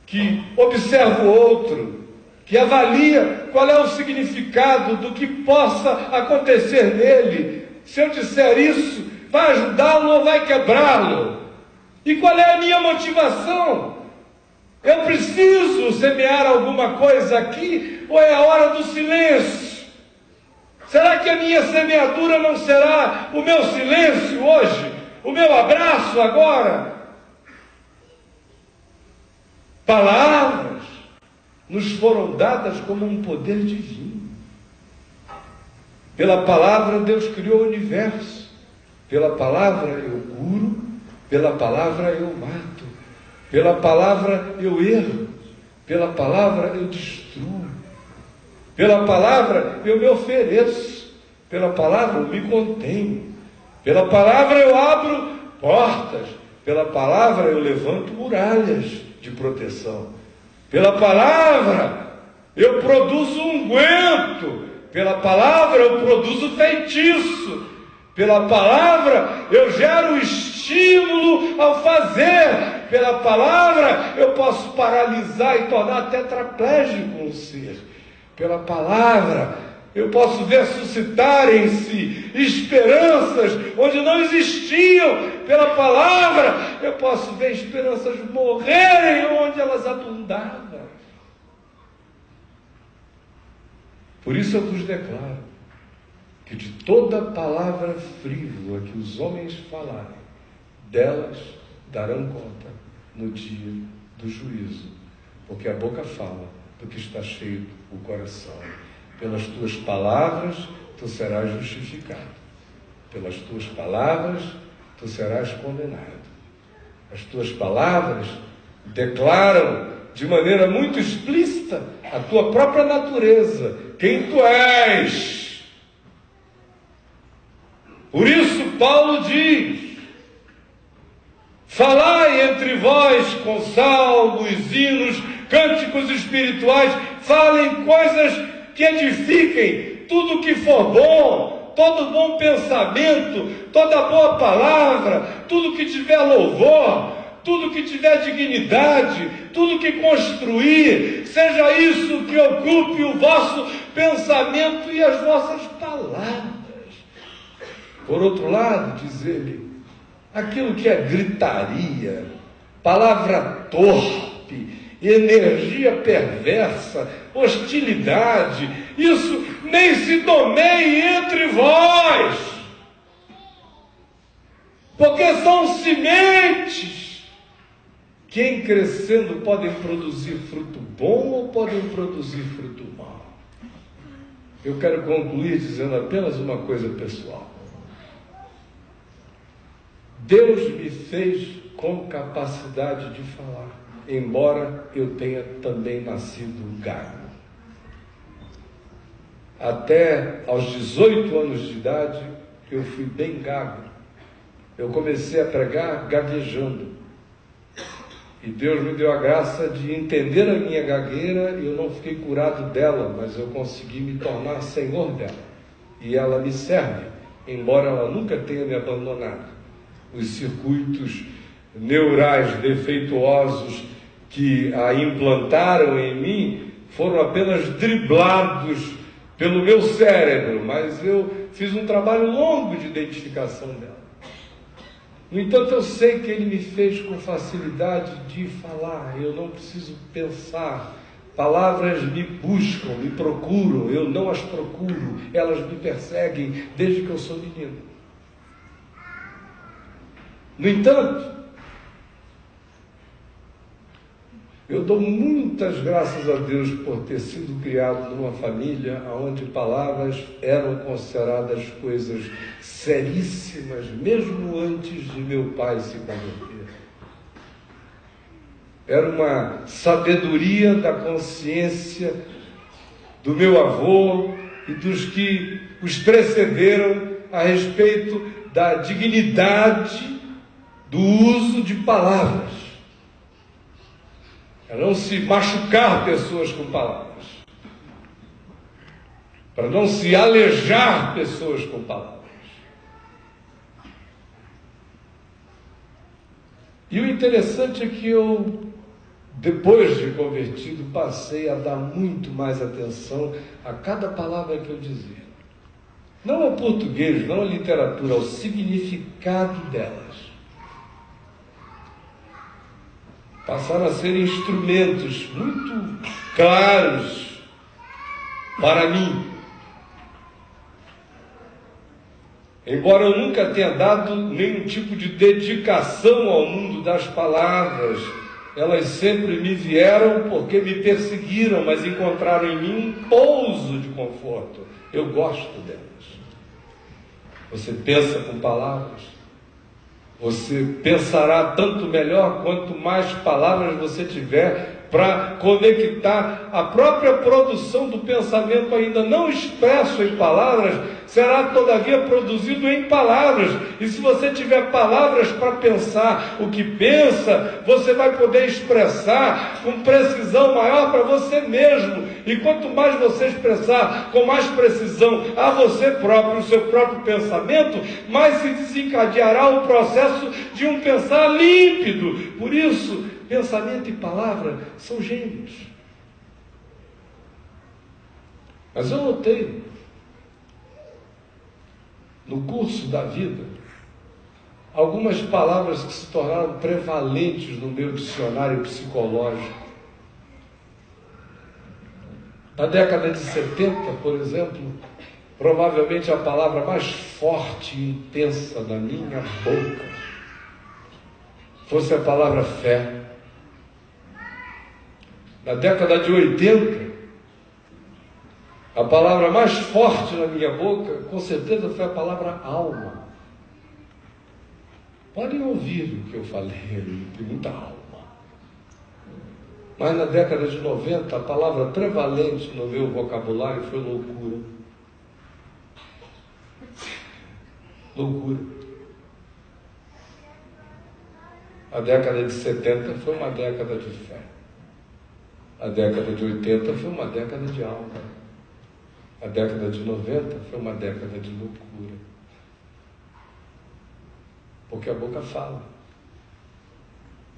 Speaker 1: que observa o outro, que avalia qual é o significado do que possa acontecer nele. Se eu disser isso, vai ajudá-lo ou vai quebrá-lo? E qual é a minha motivação? Eu preciso semear alguma coisa aqui ou é a hora do silêncio? Será que a minha semeadura não será o meu silêncio hoje? O meu abraço agora? Palavras nos foram dadas como um poder divino. Pela palavra Deus criou o universo. Pela palavra eu curo, pela palavra eu mato, pela palavra eu erro, pela palavra eu destruo, pela palavra eu me ofereço, pela palavra eu me contenho, pela palavra eu abro portas, pela palavra eu levanto muralhas de proteção, pela palavra eu produzo unguento, pela palavra eu produzo feitiço, pela palavra eu gero estímulo ao fazer, pela palavra eu posso paralisar e tornar tetraplégico um ser, pela palavra eu posso ver suscitarem-se esperanças onde não existiam, pela palavra eu posso ver esperanças morrerem onde elas abundavam. Por isso eu vos declaro que de toda palavra frívola que os homens falarem, delas darão conta no dia do juízo, porque a boca fala do que está cheio o coração. Pelas tuas palavras tu serás justificado, pelas tuas palavras tu serás condenado. As tuas palavras declaram de maneira muito explícita a tua própria natureza, quem tu és. Por isso Paulo diz: falai entre vós com salmos, hinos, cânticos espirituais, falem coisas que edifiquem, tudo que for bom, todo bom pensamento, toda boa palavra, tudo que tiver louvor, tudo que tiver dignidade, tudo que construir, seja isso que ocupe o vosso pensamento e as vossas palavras. Por outro lado, diz ele, aquilo que é gritaria, palavra torpe, energia perversa, hostilidade, isso nem se nomeie entre vós, porque são sementes que em crescendo podem produzir fruto bom ou podem produzir fruto mau. Eu quero concluir dizendo apenas uma coisa pessoal. Deus me fez com capacidade de falar. embora eu tenha também nascido gago. Até aos 18 anos de idade, eu fui bem gago. Eu comecei a pregar gaguejando. E Deus me deu a graça de entender a minha gagueira, e eu não fiquei curado dela, mas eu consegui me tornar senhor dela. E ela me serve, embora ela nunca tenha me abandonado. Os circuitos neurais defeituosos que a implantaram em mim foram apenas driblados pelo meu cérebro, mas eu fiz um trabalho longo de identificação dela. No entanto, eu sei que Ele me fez com facilidade de falar, eu não preciso pensar. Palavras me buscam, me procuram, eu não as procuro, elas me perseguem desde que eu sou menino. No entanto, eu dou muitas graças a Deus por ter sido criado numa família onde palavras eram consideradas coisas seríssimas, mesmo antes de meu pai se converter. Era uma sabedoria da consciência do meu avô e dos que os precederam a respeito da dignidade do uso de palavras. Para não se machucar pessoas com palavras. Para não se alejar pessoas com palavras. E o interessante é que eu, depois de convertido, passei a dar muito mais atenção a cada palavra que eu dizia. Não ao português, não à literatura, ao significado delas. Passaram a ser instrumentos muito claros para mim. Embora eu nunca tenha dado nenhum tipo de dedicação ao mundo das palavras, elas sempre me vieram porque me perseguiram, mas encontraram em mim um pouso de conforto. Eu gosto delas. Você pensa com palavras. Você pensará tanto melhor quanto mais palavras você tiver para conectar a própria produção do pensamento ainda não expresso em palavras, será todavia produzido em palavras. E se você tiver palavras para pensar o que pensa, você vai poder expressar com precisão maior para você mesmo. E quanto mais você expressar com mais precisão a você próprio, o seu próprio pensamento, mais se desencadeará o processo de um pensar límpido. Por isso, pensamento e palavra são gêmeos. Mas eu notei, no curso da vida, algumas palavras que se tornaram prevalentes no meu dicionário psicológico. Na década de 70, por exemplo, provavelmente a palavra mais forte e intensa da minha boca fosse a palavra fé. Na década de 80, a palavra mais forte na minha boca, com certeza, foi a palavra alma. Podem ouvir o que eu falei, tem muita alma. Mas na década de 90, a palavra prevalente no meu vocabulário foi loucura. Loucura. A década de 70 foi uma década de fé. A década de 80 foi uma década de alma. A década de 90 foi uma década de loucura. Porque a boca fala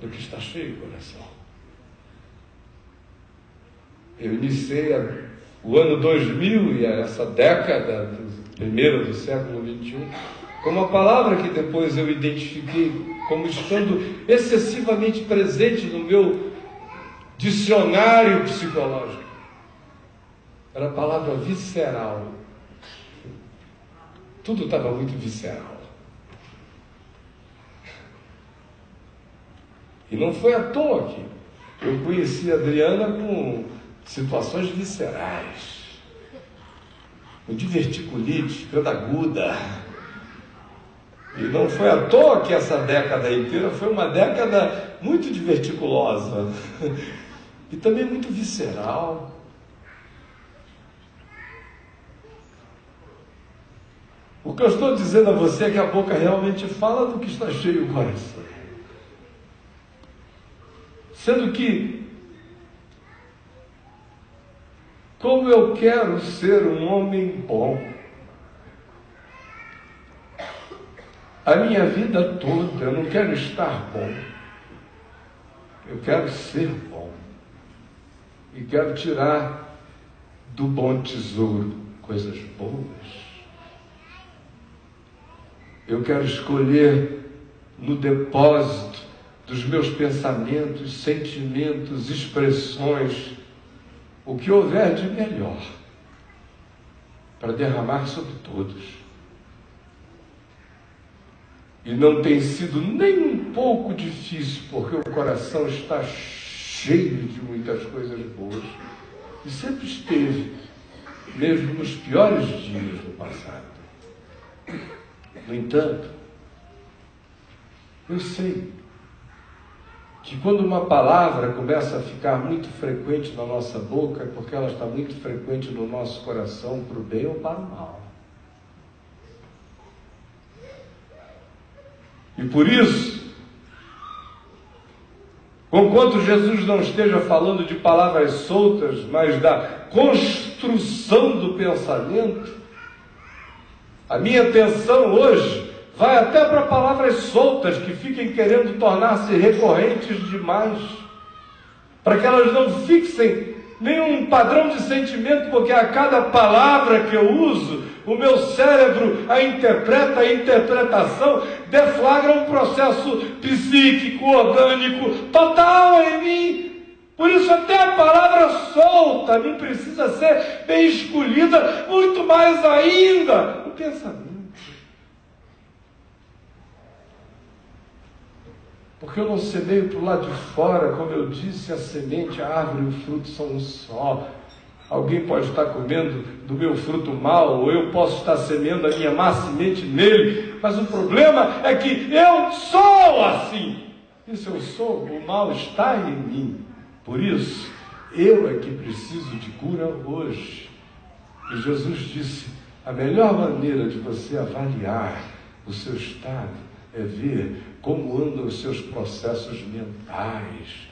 Speaker 1: do que está cheio o coração. Eu iniciei o ano 2000 e essa década, primeira do século XXI, com uma palavra que depois eu identifiquei como estando excessivamente presente no meu dicionário psicológico. Era a palavra visceral. Tudo estava muito visceral. E não foi à toa que eu conheci a Adriana com situações viscerais, com diverticulite, ficando aguda. E não foi à toa que essa década inteira foi uma década muito diverticulosa e também muito visceral. O que eu estou dizendo a você é que a boca realmente fala do que está cheio o coração. Sendo que, como eu quero ser um homem bom, a minha vida toda eu não quero estar bom, eu quero ser bom. E quero tirar do bom tesouro coisas boas. Eu quero escolher no depósito dos meus pensamentos, sentimentos, expressões, o que houver de melhor, para derramar sobre todos. E não tem sido nem um pouco difícil, porque o coração está cheio de muitas coisas boas, e sempre esteve, mesmo nos piores dias do passado. No entanto, eu sei que quando uma palavra começa a ficar muito frequente na nossa boca, é porque ela está muito frequente no nosso coração, para o bem ou para o mal. E por isso, conquanto Jesus não esteja falando de palavras soltas, mas da construção do pensamento, a minha atenção hoje vai até para palavras soltas que fiquem querendo tornar-se recorrentes demais, para que elas não fixem nenhum padrão de sentimento, porque a cada palavra que eu uso, o meu cérebro a interpreta, a interpretação deflagra um processo psíquico, orgânico, total em mim. Por isso até a palavra solta me precisa ser bem escolhida, muito mais ainda o pensamento. Porque eu não semeio para o lado de fora, como eu disse, a semente, a árvore e o fruto são um só. Alguém pode estar comendo do meu fruto mal, ou eu posso estar semeando a minha má semente nele, mas o problema é que eu sou assim. E se eu sou, o mal está em mim. Por isso, eu é que preciso de cura hoje. E Jesus disse, a melhor maneira de você avaliar o seu estado é ver como andam os seus processos mentais.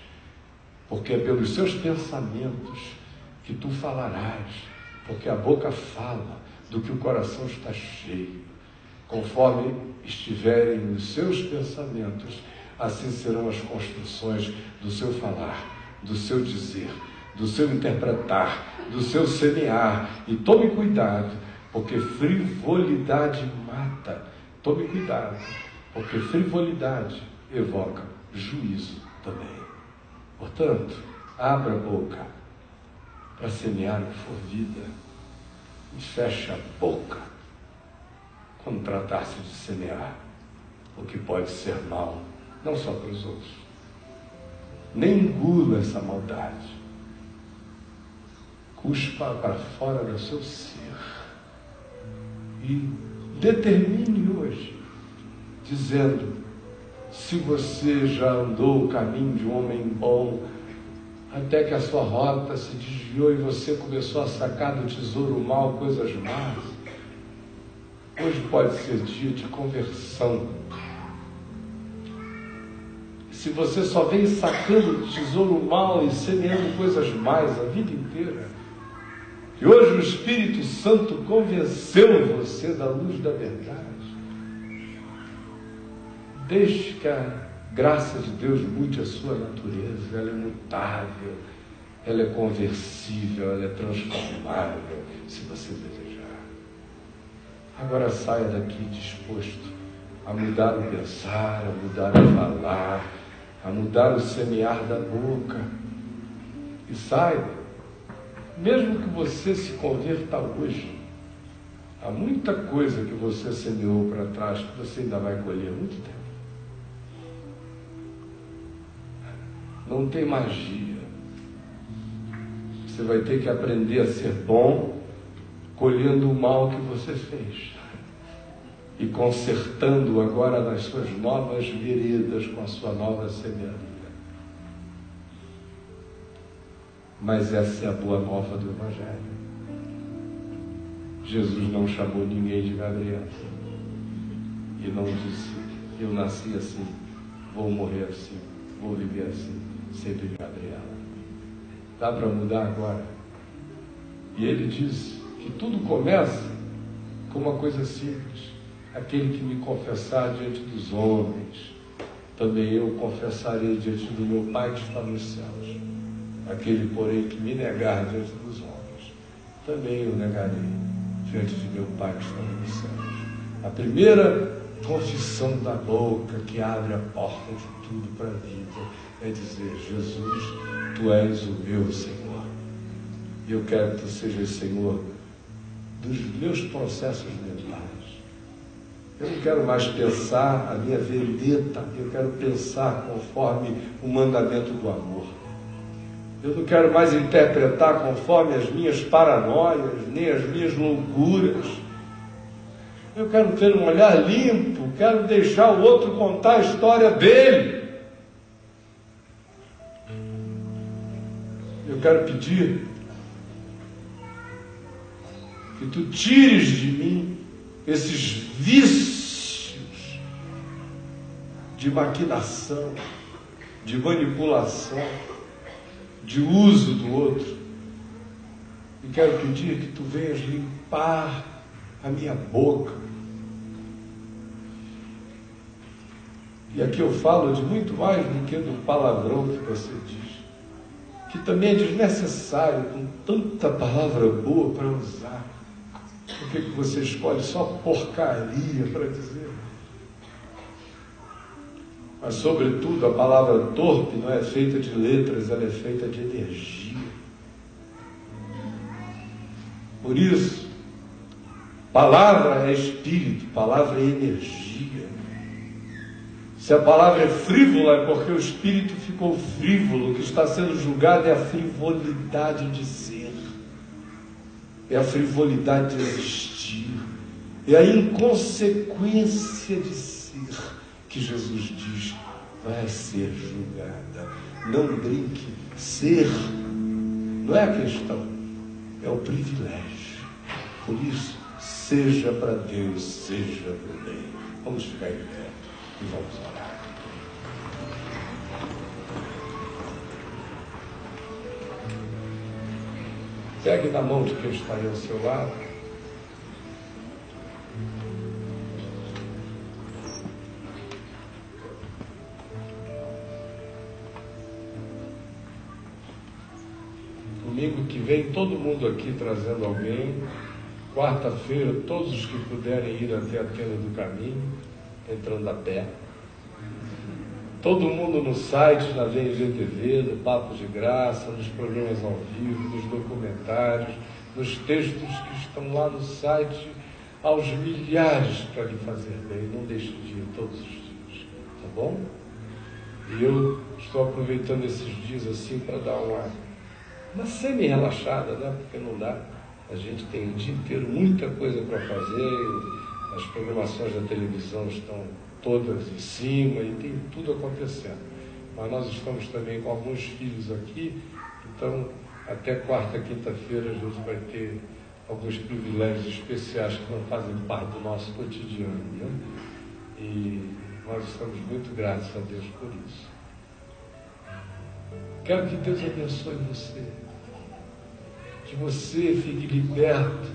Speaker 1: Porque é pelos seus pensamentos que tu falarás, porque a boca fala do que o coração está cheio. Conforme estiverem os seus pensamentos, assim serão as construções do seu falar, do seu dizer, do seu interpretar, do seu semear. E tome cuidado, porque frivolidade mata. Tome cuidado, porque frivolidade evoca juízo também. Portanto, abra a boca para semear o que for vida e feche a boca quando tratar-se de semear o que pode ser mal, não só para os outros. Nem engula essa maldade. Cuspa para fora do seu ser e determine hoje, dizendo, se você já andou o caminho de um homem bom, até que a sua rota se desviou e você começou a sacar do tesouro mal coisas más, hoje pode ser dia de conversão. Se você só vem sacando do tesouro mal e semeando coisas más a vida inteira, e hoje o Espírito Santo convenceu você da luz da verdade, deixe que a graça de Deus mude a sua natureza. Ela é mutável, ela é conversível, ela é transformável, se você desejar. Agora saia daqui disposto a mudar o pensar, a mudar o falar, a mudar o semear da boca. E saiba, mesmo que você se converta hoje, há muita coisa que você semeou para trás que você ainda vai colher muito tempo. Não tem magia. Você vai ter que aprender a ser bom colhendo o mal que você fez. e consertando agora nas suas novas veredas com a sua nova semeadura. Mas essa é a boa nova do Evangelho. Jesus não chamou ninguém de Gabriel e não disse: eu nasci assim, vou morrer assim, vou viver assim, sempre Gabriela. Dá para mudar agora? E ele diz que tudo começa com uma coisa simples: aquele que me confessar diante dos homens, também eu confessarei diante do meu Pai que está nos céus. Aquele, porém, que me negar diante dos homens, também eu negarei diante de meu Pai que está nos céus. A primeira confissão da boca que abre a porta de tudo para a vida é dizer: Jesus, Tu és o meu Senhor. E eu quero que Tu sejas Senhor dos meus processos mentais. Eu não quero mais pensar a minha vendetta, eu quero pensar conforme o mandamento do amor. Eu não quero mais interpretar conforme as minhas paranoias, nem as minhas loucuras. Eu quero ter um olhar limpo, quero deixar o outro contar a história dele. Eu quero pedir que Tu tires de mim esses vícios de maquinação, de manipulação, de uso do outro. E quero pedir que Tu venhas limpar a minha boca. E aqui eu falo de muito mais do que do palavrão que você diz, que também é desnecessário, com tanta palavra boa para usar. Por que você escolhe só porcaria para dizer? Mas, sobretudo, a palavra torpe não é feita de letras, ela é feita de energia. Por isso, palavra é espírito, palavra é energia. Se a palavra é frívola, é porque o espírito ficou frívolo. O que está sendo julgado é a frivolidade de ser, é a frivolidade de existir, é a inconsequência de ser, que Jesus diz vai ser julgada. Não brinque, ser não é a questão, é o privilégio. Por isso, seja para Deus, seja para o bem. Vamos ficar em pé e vamos orar. Pegue na mão de quem está aí ao seu lado. Domingo que vem, todo mundo aqui trazendo alguém. Quarta-feira, todos os que puderem ir até a tenda do caminho, entrando a pé. Todo mundo no site, na VNGTV, no Papo de Graça, nos programas ao vivo, nos documentários, nos textos que estão lá no site, aos milhares para lhe fazer bem. Não deixe de ir todos os dias, tá bom? E eu estou aproveitando esses dias assim para dar uma semi-relaxada, né? Porque não dá. A gente tem o dia inteiro muita coisa para fazer, as programações da televisão estão todas em cima e tem tudo acontecendo. Mas nós estamos também com alguns filhos aqui, então até quarta, quinta-feira a gente vai ter alguns privilégios especiais que não fazem parte do nosso cotidiano, né? E nós estamos muito gratos a Deus por isso. Quero que Deus abençoe você, que você fique liberto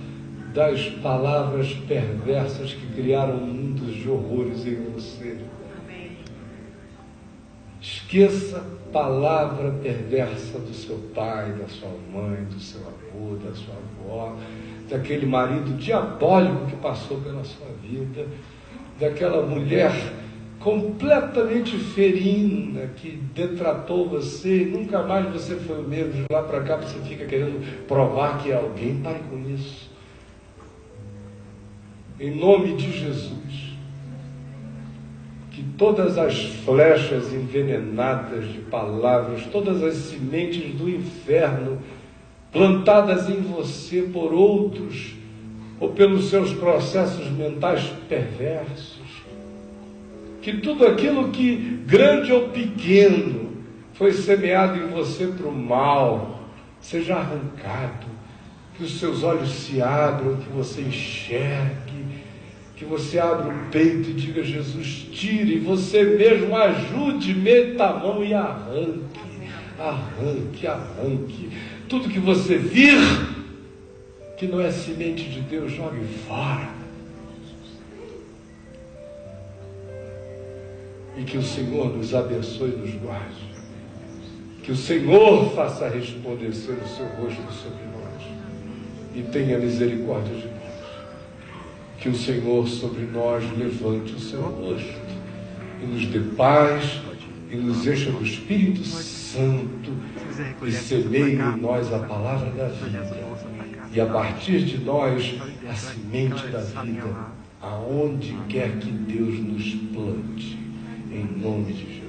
Speaker 1: das palavras perversas que criaram mundos de horrores em você. Amém. Esqueça a palavra perversa do seu pai, da sua mãe, do seu avô, da sua avó, daquele marido diabólico que passou pela sua vida, daquela mulher completamente ferina que detratou você, nunca mais você foi o mesmo. De lá para cá você fica querendo provar que é alguém. Pare com isso. Em nome de Jesus, que todas as flechas envenenadas de palavras, todas as sementes do inferno plantadas em você por outros ou pelos seus processos mentais perversos. Que tudo aquilo que, grande ou pequeno, foi semeado em você para o mal, seja arrancado, que os seus olhos se abram, que você enxergue, que você abra o peito e diga: Jesus, tire, e você mesmo ajude, meta a mão e arranque, arranque, arranque. Tudo que você vir, que não é semente de Deus, jogue fora. E que o Senhor nos abençoe e nos guarde. Que o Senhor faça resplandecer o seu rosto sobre nós e tenha misericórdia de nós. Que o Senhor sobre nós levante o seu rosto e nos dê paz e nos encha do Espírito Santo e semeie em nós a palavra da vida. E a partir de nós a semente da vida, aonde quer que Deus nos plante. Em nome de Jesus.